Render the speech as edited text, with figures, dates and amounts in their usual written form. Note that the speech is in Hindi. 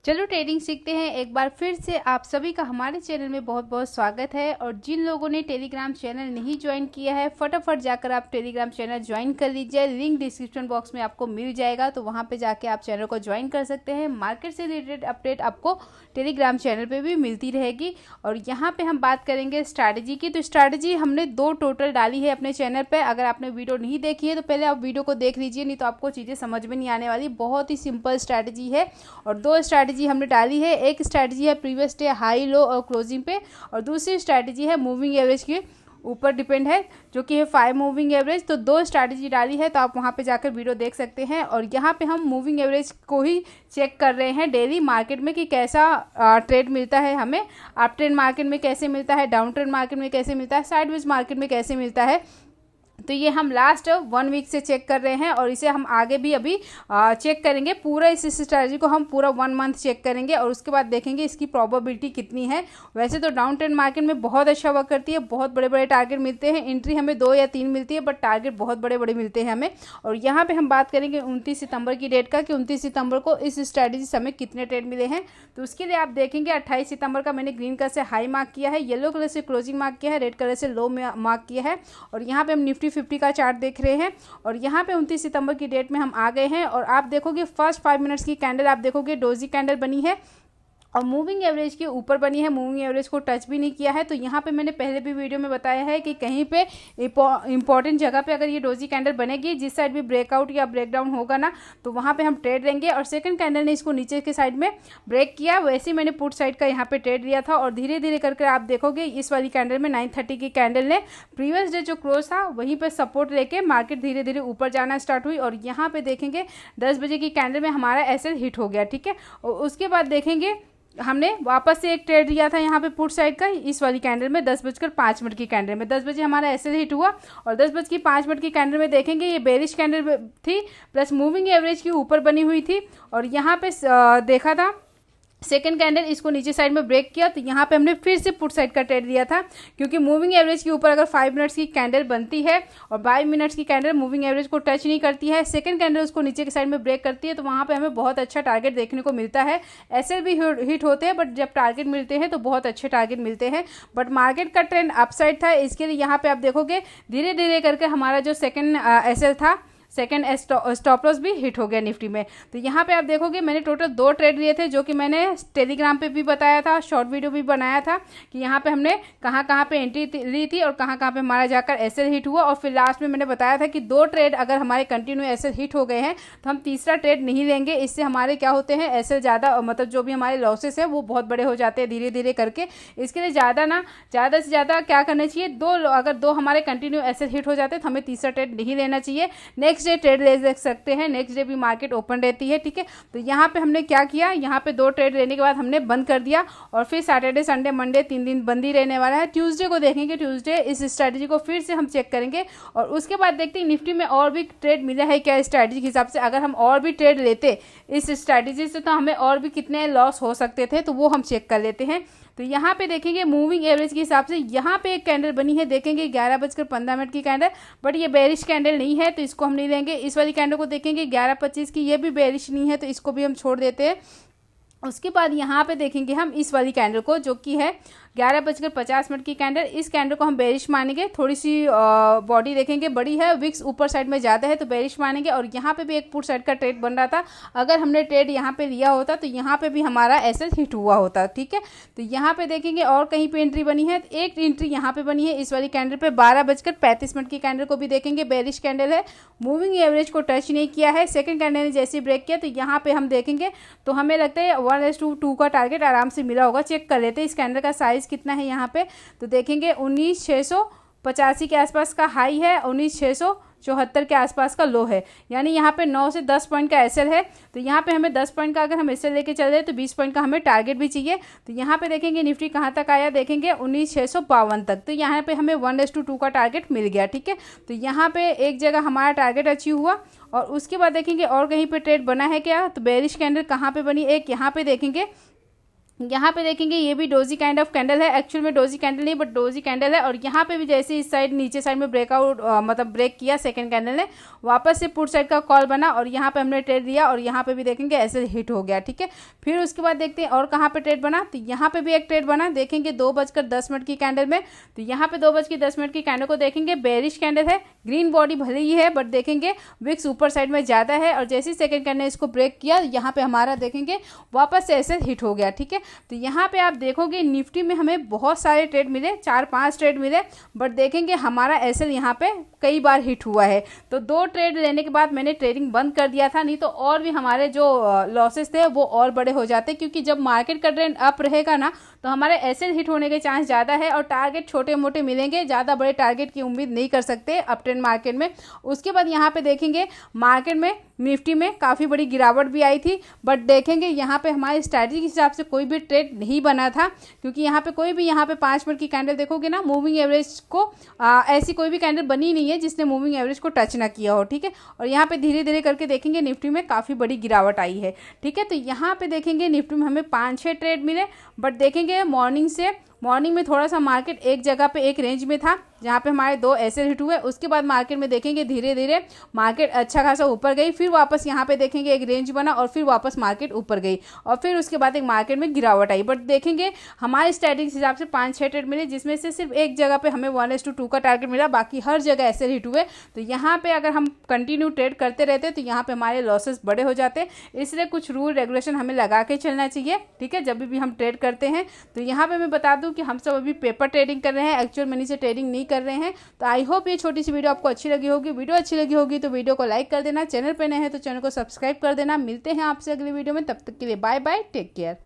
चलो ट्रेडिंग सीखते हैं। एक बार फिर से आप सभी का हमारे चैनल में बहुत बहुत स्वागत है। और जिन लोगों ने टेलीग्राम चैनल नहीं ज्वाइन किया है, फटाफट जाकर आप टेलीग्राम चैनल ज्वाइन कर लीजिए। लिंक डिस्क्रिप्शन बॉक्स में आपको मिल जाएगा, तो वहां पे जाके आप चैनल को ज्वाइन कर सकते हैं। मार्केट से रिलेटेड अपडेट आपको टेलीग्राम चैनल पे भी मिलती रहेगी। और यहाँ पे हम बात करेंगे स्ट्रैटेजी की। तो स्ट्रैटेजी हमने 2 टोटल डाली है अपने चैनल पे। अगर आपने वीडियो नहीं देखी है तो पहले आप वीडियो को देख लीजिए, नहीं तो आपको चीज़ें समझ में नहीं आने वाली। बहुत ही सिंपल स्ट्रैटेजी है और 2 स्ट्रैटेजी हमने डाली है। एक स्ट्रैटेजी है प्रीवियस डे हाई लो और क्लोजिंग पे, और दूसरी स्ट्रैटेजी है मूविंग एवरेज के ऊपर डिपेंड है, जो कि है 5 मूविंग एवरेज। तो 2 स्ट्रैटेजी डाली है, तो आप वहां पे जाकर वीडियो देख सकते हैं। और यहाँ पे हम मूविंग एवरेज को ही चेक कर रहे हैं डेली मार्केट में कि कैसा ट्रेड मिलता है हमें। अप ट्रेंड मार्केट में कैसे मिलता है, डाउन ट्रेंड मार्केट में कैसे मिलता है, साइडवेज मार्केट में कैसे मिलता है। तो ये हम लास्ट 1 वीक से चेक कर रहे हैं और इसे हम आगे भी अभी चेक करेंगे। पूरा इस स्ट्रैटेजी को हम पूरा 1 मंथ चेक करेंगे और उसके बाद देखेंगे इसकी प्रोबेबिलिटी कितनी है। वैसे तो डाउन ट्रेंड मार्केट में बहुत अच्छा वर्क करती है, बहुत बड़े बड़े टारगेट मिलते हैं। एंट्री हमें 2 या 3 मिलती है, बट टारगेट बहुत बड़े बड़े मिलते हैं हमें। और यहाँ पे हम बात करेंगे 29 सितंबर की डेट का, कि 29 सितंबर को इस स्ट्रैटेजी से हमें कितने ट्रेड मिले हैं। तो उसके लिए आप देखेंगे 28 सितंबर का मैंने ग्रीन कलर से हाई मार्क किया है, येलो कलर से क्लोजिंग मार्क किया है, रेड कलर से लो मार्क किया है। और यहाँ पे हम निफ्टी 50 का चार्ट देख रहे हैं। और यहाँ पे 29 सितंबर की डेट में हम आ गए हैं। और आप देखोगे फर्स्ट 5 मिनट्स की कैंडल, आप देखोगे डोजी कैंडल बनी है और मूविंग एवरेज के ऊपर बनी है, मूविंग एवरेज को टच भी नहीं किया है। तो यहाँ पे मैंने पहले भी वीडियो में बताया है कि कहीं पे इंपॉर्टेंट जगह पे अगर ये डोजी कैंडल बनेगी, जिस साइड भी ब्रेकआउट या ब्रेकडाउन होगा ना, तो वहाँ पे हम ट्रेड लेंगे। और सेकंड कैंडल ने इसको नीचे के साइड में ब्रेक किया, वैसे ही मैंने पुट साइड का यहाँ पे ट्रेड लिया था। और धीरे धीरे करके आप देखोगे इस वाली कैंडल में 9:30 की कैंडल ने प्रीवियस डे जो क्लोज था वहीं पर सपोर्ट लेके मार्केट धीरे धीरे ऊपर जाना स्टार्ट हुई। और यहाँ पे देखेंगे 10 बजे की कैंडल में हमारा एसएल हिट हो गया, ठीक है। और उसके बाद देखेंगे हमने वापस से एक ट्रेड लिया था यहाँ पे पुट साइड का, इस वाली कैंडल में 10:05 की कैंडल में 10 बजे हमारा एसएल हिट हुआ। और 10:05 की कैंडल में देखेंगे ये बेरिश कैंडल थी, प्लस मूविंग एवरेज की ऊपर बनी हुई थी। और यहाँ पे देखा था सेकंड कैंडल इसको नीचे साइड में ब्रेक किया, तो यहाँ पे हमने फिर से पुट साइड का ट्रेड लिया था, क्योंकि मूविंग एवरेज के ऊपर अगर 5 मिनट्स की कैंडल बनती है और 5 मिनट्स की कैंडल मूविंग एवरेज को टच नहीं करती है, सेकंड कैंडल उसको नीचे के साइड में ब्रेक करती है, तो वहाँ पे हमें बहुत अच्छा टारगेट देखने को मिलता है। एसएल भी हिट होते हैं, बट जब टारगेट मिलते हैं तो बहुत अच्छे टारगेट मिलते हैं। बट मार्केट का ट्रेंड अपसाइड था, इसके लिए यहाँ पे आप देखोगे धीरे धीरे करके हमारा जो सेकेंड एसएल था, सेकंड स्टॉप लॉस भी हिट हो गया निफ्टी में। तो यहाँ पे आप देखोगे मैंने टोटल 2 ट्रेड लिए थे, जो कि मैंने टेलीग्राम पे भी बताया था, शॉर्ट वीडियो भी बनाया था कि यहाँ पे हमने कहाँ कहाँ पे एंट्री ली थी और कहाँ कहाँ पे हमारा जाकर एसएल हिट हुआ। और फिर लास्ट में मैंने बताया था कि 2 ट्रेड अगर हमारे कंटिन्यू एसएल हिट हो गए हैं तो हम तीसरा ट्रेड नहीं लेंगे। इससे हमारे क्या होते हैं, एसएल ज़्यादा, मतलब जो भी हमारे लॉसेस है वो बहुत बड़े हो जाते हैं धीरे धीरे करके। इसके लिए ज़्यादा से ज़्यादा क्या करना चाहिए, अगर 2 हमारे कंटिन्यू एसएल हिट हो जाते हैं तो हमें तीसरा ट्रेड नहीं लेना चाहिए। नेक्स्ट डे ट्रेड ले देख सकते हैं, नेक्स्ट डे भी मार्केट ओपन रहती है, ठीक है। तो यहाँ पे हमने क्या किया, यहाँ पे 2 ट्रेड लेने के बाद हमने बंद कर दिया। और फिर सैटरडे संडे मंडे 3 दिन बंद ही रहने वाला है। ट्यूसडे को देखेंगे, ट्यूसडे इस स्ट्रैटेजी को फिर से हम चेक करेंगे। और उसके बाद देखते हैं निफ्टी में और भी ट्रेड मिला है क्या स्ट्रैटेजी के हिसाब से। अगर हम और भी ट्रेड लेते इस स्ट्रैटेजी से तो हमें और भी कितने लॉस हो सकते थे, तो वो हम चेक कर लेते हैं। तो यहाँ पे देखेंगे मूविंग एवरेज के हिसाब से यहाँ पे एक कैंडल बनी है, देखेंगे 11:15 की कैंडल, बट ये बेरिश कैंडल नहीं है तो इसको हम नहीं लेंगे। इस वाली कैंडल को देखेंगे 11:25 की, ये भी बेरिश नहीं है तो इसको भी हम छोड़ देते हैं। उसके बाद यहाँ पे देखेंगे हम इस वाली कैंडल को, जो कि है 11:50 की कैंडल। इस कैंडल को हम बेरिश मानेंगे, थोड़ी सी बॉडी देखेंगे बड़ी है, विक्स ऊपर साइड में ज़्यादा है तो बेरिश मानेंगे। और यहाँ पे भी एक पुट साइड का ट्रेड बन रहा था, अगर हमने ट्रेड यहाँ पे लिया होता तो यहाँ पे भी हमारा एसएल हिट हुआ होता, ठीक है। तो यहाँ पे देखेंगे और कहीं पे एंट्री बनी है, एक एंट्री यहाँ पे बनी है इस वाली कैंडल पे 12:35 की कैंडल को भी देखेंगे बेरिश कैंडल है, मूविंग एवरेज को टच नहीं किया है। सेकंड कैंडल ने जैसे ब्रेक किया तो यहाँ पे हम देखेंगे तो हमें लगता है 1:2 का टारगेट आराम से मिला होगा। चेक कर लेते हैं इस कैंडल का साइज कितना है यहाँ पे। तो देखेंगे 19,685 के आसपास का हाई है, 19,674 के आसपास का लो है, यानी यहाँ पे 9 से 10 पॉइंट का एसएल है। तो यहाँ पे हमें 10 पॉइंट का अगर हम एसएल लेके चल रहे हैं तो 20 पॉइंट का हमें टारगेट भी चाहिए। तो यहाँ पे देखेंगे निफ्टी कहाँ तक आया, देखेंगे 19,652 तक। तो यहाँ पे हमें 1:2 का टारगेट मिल गया, ठीक है। तो यहाँ पे एक जगह हमारा टारगेट अचीव हुआ। और उसके बाद देखेंगे और कहीं पे ट्रेड बना है क्या, तो बेरिश कैंडल कहाँ पे बनी, एक यहाँ पे देखेंगे यहाँ पे देखेंगे ये भी डोजी काइंड ऑफ कैंडल है, एक्चुअल में डोजी कैंडल नहीं बट डोजी कैंडल है। और यहाँ पे भी जैसे इस साइड नीचे साइड में ब्रेकआउट मतलब ब्रेक किया सेकंड कैंडल ने, वापस से पुट साइड का कॉल बना और यहाँ पे हमने ट्रेड दिया और यहाँ पे भी देखेंगे ऐसे हिट हो गया, ठीक है। फिर उसके बाद देखते हैं और कहाँ पे ट्रेड बना, तो यहाँ पे भी एक ट्रेड बना, देखेंगे 2:10 की कैंडल में। तो यहाँ पे 2:10 की कैंडल को देखेंगे बेरिश कैंडल है, ग्रीन बॉडी भले ही है बट देखेंगे विक्स ऊपर साइड में ज्यादा है। और जैसे ही सेकंड कैंडल ने इसको ब्रेक किया, यहाँ पे हमारा देखेंगे वापस से ऐसे हिट हो गया, ठीक है। तो यहाँ पे आप देखोगे निफ्टी में हमें बहुत सारे ट्रेड मिले, 4-5 ट्रेड मिले, बट देखेंगे हमारा एसएल यहाँ पे कई बार हिट हुआ है। तो 2 ट्रेड लेने के बाद मैंने ट्रेडिंग बंद कर दिया था, नहीं तो और भी हमारे जो लॉसेस थे वो और बड़े हो जाते, क्योंकि जब मार्केट का ट्रेंड अप रहेगा ना तो हमारे एसएल हिट होने के चांस ज़्यादा है और टारगेट छोटे मोटे मिलेंगे, ज़्यादा बड़े टारगेट की उम्मीद नहीं कर सकते अप ट्रेंड मार्केट में। उसके बाद यहाँ पे देखेंगे मार्केट में निफ्टी में काफ़ी बड़ी गिरावट भी आई थी, बट देखेंगे यहाँ पे हमारी स्ट्रैटेजी के हिसाब से कोई भी ट्रेड नहीं बना था, क्योंकि यहाँ पे कोई भी यहाँ पे 5 मिनट की कैंडल देखोगे ना, मूविंग एवरेज को ऐसी कोई भी कैंडल बनी नहीं है जिसने मूविंग एवरेज को टच ना किया हो, ठीक है। और यहाँ पे धीरे धीरे करके देखेंगे निफ्टी में काफ़ी बड़ी गिरावट आई है, ठीक है। तो यहाँ पे देखेंगे निफ्टी में हमें 5-6 ट्रेड मिले, बट देखेंगे मॉर्निंग में थोड़ा सा मार्केट एक जगह पे एक रेंज में था जहाँ पे हमारे 2 ऐसे हिट हुए। उसके बाद मार्केट में देखेंगे धीरे धीरे मार्केट अच्छा खासा ऊपर गई, फिर वापस यहाँ पे देखेंगे एक रेंज बना और फिर वापस मार्केट ऊपर गई और फिर उसके बाद एक मार्केट में गिरावट आई। बट देखेंगे हमारे स्ट्रैटेजी के हिसाब से 5-6 ट्रेड मिले, जिसमें से सिर्फ एक जगह पे हमें 1:2 का टारगेट मिला, बाकी हर जगह ऐसे हिट हुए। तो यहाँ पे अगर हम कंटिन्यू ट्रेड करते रहते तो यहाँ पे हमारे लॉसेस बड़े हो जाते, इसलिए कुछ रूल रेगुलेशन हमें लगा के चलना चाहिए, ठीक है, जब भी हम ट्रेड करते हैं। तो यहाँ पे मैं बता दूँ कि हम सब अभी पेपर ट्रेडिंग कर रहे हैं, एक्चुअल मनी से ट्रेडिंग नहीं कर रहे हैं। तो आई होप ये छोटी सी वीडियो आपको अच्छी लगी होगी। वीडियो अच्छी लगी होगी तो वीडियो को लाइक कर देना, चैनल पे नए हैं तो चैनल को सब्सक्राइब कर देना। मिलते हैं आपसे अगली वीडियो में, तब तक के लिए बाय बाय, टेक केयर।